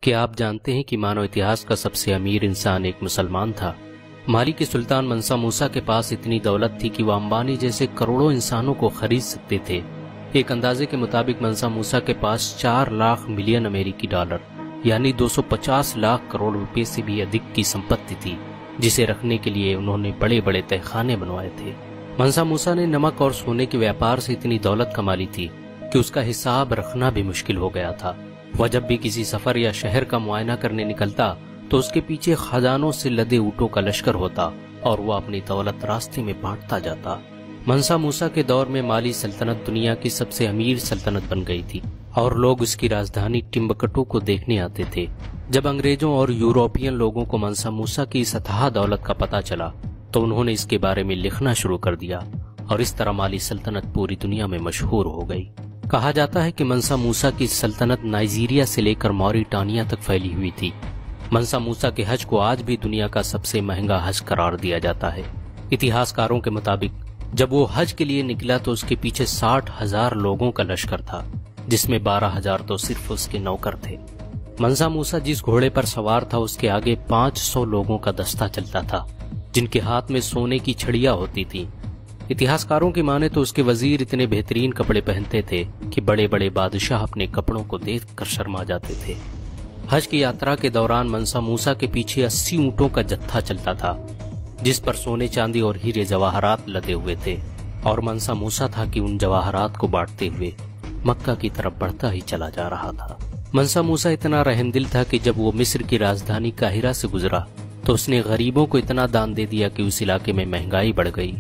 کیا آپ جانتے ہیں کہ مانو اتہاس کا سب سے امیر انسان ایک مسلمان تھا؟ مالی کے سلطان منسا موسیٰ کے پاس اتنی دولت تھی کہ وہ امبانی جیسے کروڑوں انسانوں کو خرید سکتے تھے۔ ایک اندازے کے مطابق منسا موسیٰ کے پاس 4 لاکھ ملین امریکی ڈالر یعنی 250 لاکھ کروڑ روپے سے بھی ادھک کی سمپتی تھی، جسے رکھنے کے لیے انہوں نے بڑے بڑے تہخانے بنوائے تھے۔ منسا موسیٰ نے نمک اور سونے کے ویاپار سے اتنی دولت کما لی تھی کہ اس کا حساب رکھنا بھی مشکل ہو گیا تھا۔ وہ جب بھی کسی سفر یا شہر کا معائنہ کرنے نکلتا تو اس کے پیچھے خزانوں سے لدے اونٹوں کا لشکر ہوتا اور وہ اپنی دولت راستے میں بانٹتا جاتا۔ منسا موسیٰ کے دور میں مالی سلطنت دنیا کی سب سے امیر سلطنت بن گئی تھی اور لوگ اس کی راجدھانی ٹمبکٹو کو دیکھنے آتے تھے۔ جب انگریزوں اور یوروپین لوگوں کو منسا موسیٰ کی اس اتھاہ دولت کا پتہ چلا تو انہوں نے اس کے بارے میں لکھنا شروع کر دیا اور اس طرح مالی سلطنت پوری دنیا میں مشہور ہو گئی۔ کہا جاتا ہے کہ منسا موسیٰ کی سلطنت نائجیریا سے لے کر موریٹانیا تک پھیلی ہوئی تھی۔ منسا موسیٰ کے حج کو آج بھی دنیا کا سب سے مہنگا حج قرار دیا جاتا ہے۔ اتہاسکاروں کے مطابق جب وہ حج کے لیے نکلا تو اس کے پیچھے 60,000 لوگوں کا لشکر تھا، جس میں 12,000 تو صرف اس کے نوکر تھے۔ منسا موسیٰ جس گھوڑے پر سوار تھا اس کے آگے 500 لوگوں کا دستہ چلتا تھا، جن کے ہاتھ میں سونے کی چھڑیاں ہوتی تھیں۔ اتہاسکاروں کی مانے تو اس کے وزیر اتنے بہترین کپڑے پہنتے تھے کہ بڑے بڑے بادشاہ اپنے کپڑوں کو دیکھ کر شرما جاتے تھے۔ حج کی یاترا کے دوران منسا موسیٰ کے پیچھے 80 اونٹوں کا جتھا چلتا تھا، جس پر سونے چاندی اور ہیرے جواہرات لدے ہوئے تھے، اور منسا موسیٰ تھا کہ ان جواہرات کو بانٹتے ہوئے مکہ کی طرف بڑھتا ہی چلا جا رہا تھا۔ منسا موسیٰ اتنا رحم دل تھا کہ جب وہ مصر کی راجدھانی قاہرہ سے گزرا تو اس نے غریبوں کو اتنا دان دے دیا کہ اس علاقے میں مہنگائی بڑھ گئی۔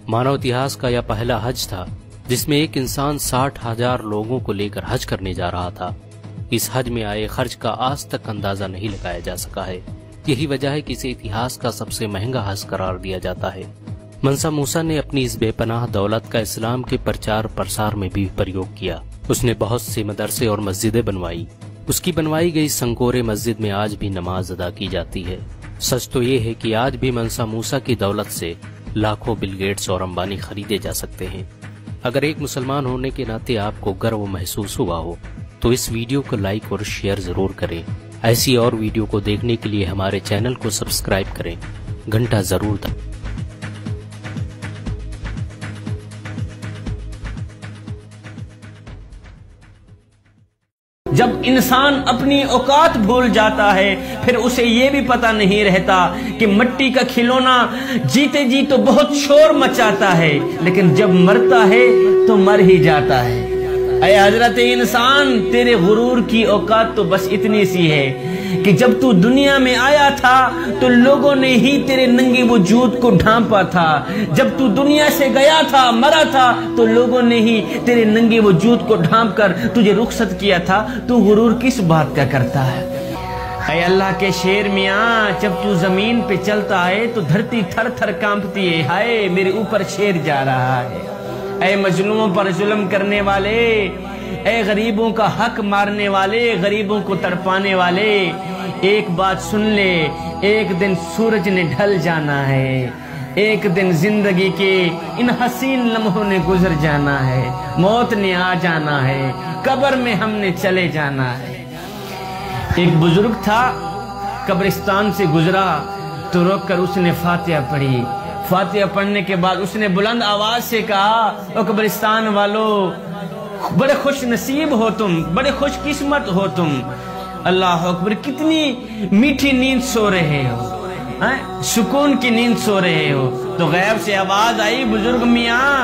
مانو اتہاس کا یہ پہلا حج تھا جس میں ایک انسان 60,000 لوگوں کو لے کر حج کرنے جا رہا تھا۔ اس حج میں آئے خرچ کا آج تک اندازہ نہیں لگایا جا سکا ہے۔ یہی وجہ ہے کہ اسے اتہاس کا سب سے مہنگا حج قرار دیا جاتا ہے۔ منسا موسیٰ نے اپنی اس بے پناہ دولت کا اسلام کے پرچار پرسار میں بھی پریوگ کیا۔ اس نے بہت سے مدرسے اور مسجدیں بنوائی۔ اس کی بنوائی گئی سنکورے مسجد میں آج بھی نماز ادا کی جاتی ہے۔ سچ تو یہ ہے کہ آج بھی منسا موسیٰ کی دولت سے لاکھوں بل گیٹس اور امبانی خریدے جا سکتے ہیں۔ اگر ایک مسلمان ہونے کے ناطے آپ کو گرو محسوس ہوا ہو تو اس ویڈیو کو لائک اور شیئر ضرور کریں۔ ایسی اور ویڈیو کو دیکھنے کے لیے ہمارے چینل کو سبسکرائب کریں، گھنٹا ضرور دبائیں۔ جب انسان اپنی اوقات بھول جاتا ہے پھر اسے یہ بھی پتہ نہیں رہتا کہ مٹی کا کھلونا جیتے جی تو بہت شور مچاتا ہے، لیکن جب مرتا ہے تو مر ہی جاتا ہے۔ اے حضرت انسان، تیرے غرور کی اوقات تو بس اتنی سی ہے کہ جب تو دنیا میں آیا تھا تو لوگوں نے ہی تیرے ننگے وجود کو ڈھانپا تھا، جب تو دنیا سے گیا تھا مرا تھا تو لوگوں نے ہی تیرے ننگے وجود کو ڈھانپ کر تجھے رخصت کیا تھا۔ تو غرور کس بات کا کرتا ہے؟ اے اللہ کے شیر میاں، جب تو زمین پہ چلتا ہے تو دھرتی تھر تھر کانپتی ہے، ہائے میرے اوپر شیر جا رہا ہے۔ اے مظلوموں پر ظلم کرنے والے، اے غریبوں کا حق مارنے والے، غریبوں کو تڑپانے والے، ایک بات سن لے، ایک دن سورج نے ڈھل جانا ہے، ایک دن زندگی کے ان حسین لمحوں نے گزر جانا ہے، موت نے آ جانا ہے، قبر میں ہم نے چلے جانا ہے۔ ایک بزرگ تھا، قبرستان سے گزرا تو روک کر اس نے فاتحہ پڑھی۔ فاتحہ پڑھنے کے بعد اس نے بلند آواز سے کہا، او قبرستان والو، بڑے خوش نصیب ہو تم، بڑے خوش قسمت ہو تم، اللہ اکبر، کتنی میٹھی نیند سو رہے ہو، سکون کی نیند سو رہے ہو۔ تو غیب سے آواز آئی، بزرگ میاں،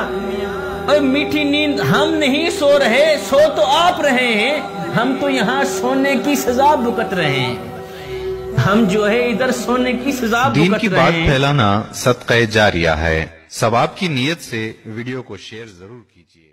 اے میٹھی نیند ہم نہیں سو رہے، سو تو آپ رہے ہیں، ہم تو یہاں سونے کی سزا بھگت رہے ہیں، ہم جو ہے ادھر سونے کی سزا بھگت رہے ہیں۔ دین کی بات پھیلانا صدقہ جاریہ ہے۔ ثواب کی نیت سے ویڈیو کو شیئر ضرور کیجیے۔